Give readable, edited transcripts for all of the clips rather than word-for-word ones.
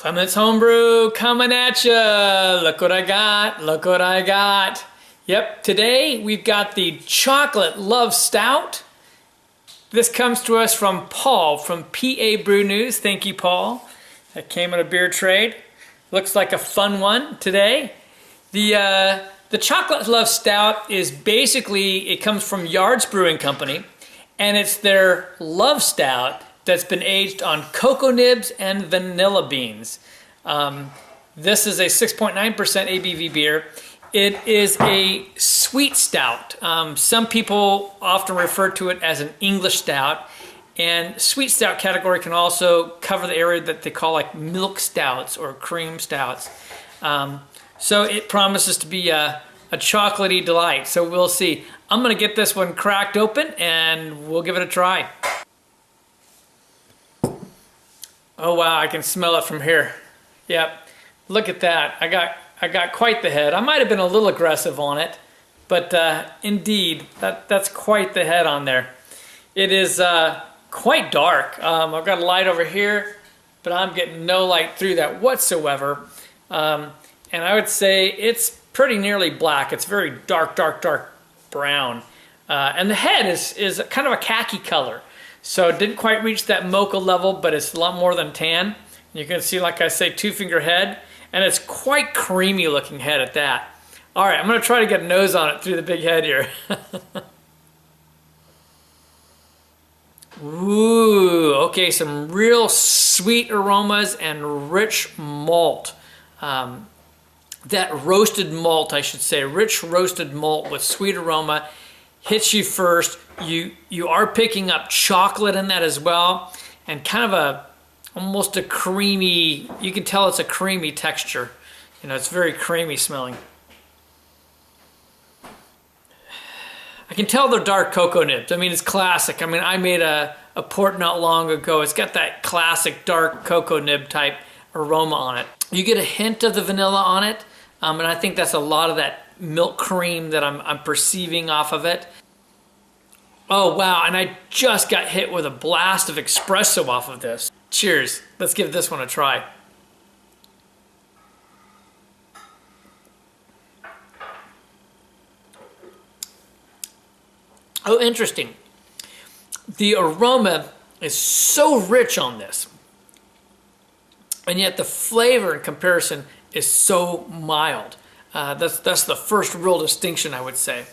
Clement's Homebrew coming at ya. Look what I got, look what I got. Yep, today we've got the Chocolate Love Stout. This comes to us from Paul from PA Brew News. Thank you, Paul. That came in a beer trade. Looks like a fun one today. The Chocolate Love Stout is basically, it comes from Yards Brewing Company, and it's their Love Stout that's been aged on cocoa nibs and vanilla beans. This is a 6.9% ABV beer. It is a sweet stout. Some people often refer to it as an English stout, and sweet stout category can also cover the area that they call like milk stouts or cream stouts. So it promises to be a chocolatey delight, so we'll see. I'm gonna get this one cracked open and we'll give it a try. Oh wow, I can smell it from here. Yep, look at that. I got quite the head. I might have been a little aggressive on it, but indeed, that's quite the head on there. It is quite dark. I've got a light over here, but I'm getting no light through that whatsoever. And I would say it's pretty nearly black. It's very dark, dark, dark brown. And the head is kind of a khaki color. So it didn't quite reach that mocha level, but it's a lot more than tan. You can see, like I say, two-finger head, and it's quite creamy looking head at that. All right, I'm gonna try to get a nose on it through the big head here. Ooh, okay, some real sweet aromas and rich malt. That roasted malt, I should say, rich roasted malt with sweet aroma hits you first. You are picking up chocolate in that as well, and kind of almost a creamy, you can tell it's a creamy texture. You know, it's very creamy smelling. I can tell they're dark cocoa nibs. I mean, it's classic. I mean, I made a port not long ago. It's got that classic dark cocoa nib type aroma on it. You get a hint of the vanilla on it, and I think that's a lot of that milk cream that I'm perceiving off of it. Oh wow, and I just got hit with a blast of expresso off of this. Cheers, let's give this one a try. Oh, interesting. The aroma is so rich on this, and yet the flavor in comparison is so mild. That's the first real distinction, I would say.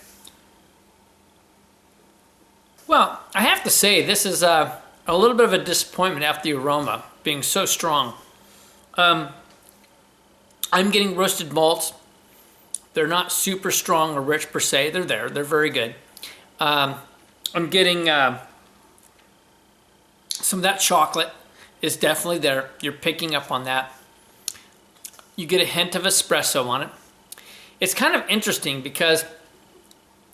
Well, I have to say this is a little bit of a disappointment after the aroma being so strong. I'm getting roasted malts. They're not super strong or rich per se. They're there. They're very good. I'm getting some of that chocolate is definitely there. You're picking up on that. You get a hint of espresso on it. It's kind of interesting because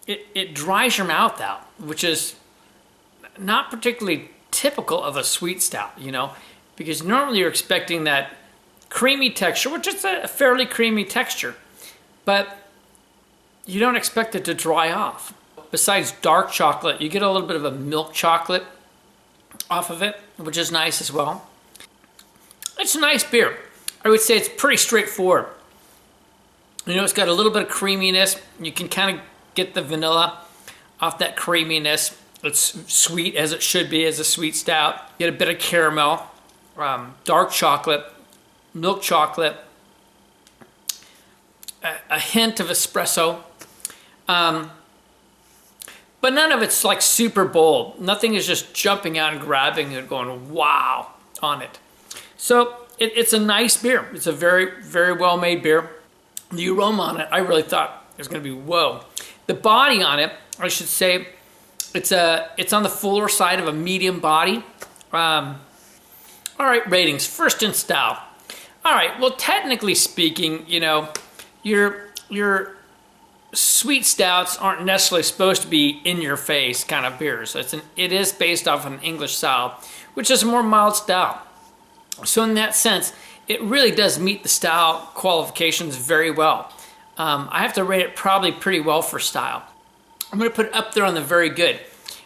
it dries your mouth out, which is not particularly typical of a sweet stout, you know, because normally you're expecting that creamy texture, which is a fairly creamy texture, but you don't expect it to dry off. Besides dark chocolate, you get a little bit of a milk chocolate off of it, which is nice as well. It's a nice beer. I would say it's pretty straightforward. You know, it's got a little bit of creaminess. You can kind of get the vanilla off that creaminess. It's sweet as it should be as a sweet stout. You get a bit of caramel, dark chocolate, milk chocolate, a hint of espresso. But none of it's like super bold. Nothing is just jumping out and grabbing and going wow on it. So it's a nice beer. It's a very, very well made beer. The aroma on it, I really thought it was going to be whoa. The body on it, I should say, it's on the fuller side of a medium body. All right, ratings. First in style. All right, well, technically speaking, you know, your sweet stouts aren't necessarily supposed to be in your face kind of beers. It is based off an English style, which is a more mild style. So in that sense, it really does meet the style qualifications very well. I have to rate it probably pretty well for style. I'm going to put it up there on the very good.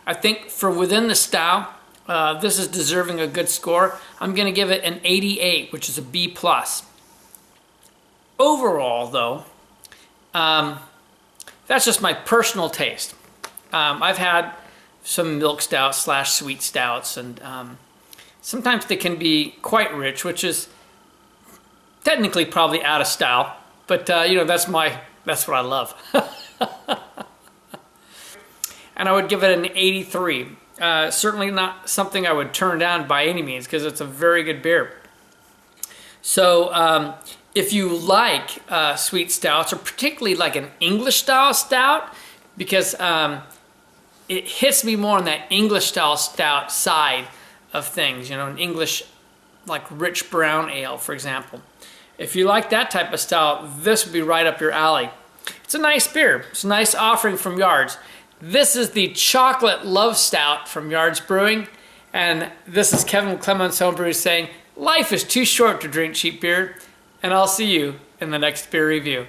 I think for within the style, This is deserving a good score. I'm going to give it an 88, which is a B+. Overall, though, that's just my personal taste. I've had some milk stouts / sweet stouts, and sometimes they can be quite rich, which is technically probably out of style, but you know, that's what I love. And I would give it an 83. Certainly not something I would turn down by any means, because it's a very good beer. So if you like sweet stouts, or particularly like an English style stout, because it hits me more on that English style stout side of things, you know, an English like rich brown ale, for example. If you like that type of stout, this would be right up your alley. It's a nice beer. It's a nice offering from Yards. This is the Chocolate Love Stout from Yards Brewing, and this is Kevin Clements Homebrew saying, life is too short to drink cheap beer, and I'll see you in the next beer review.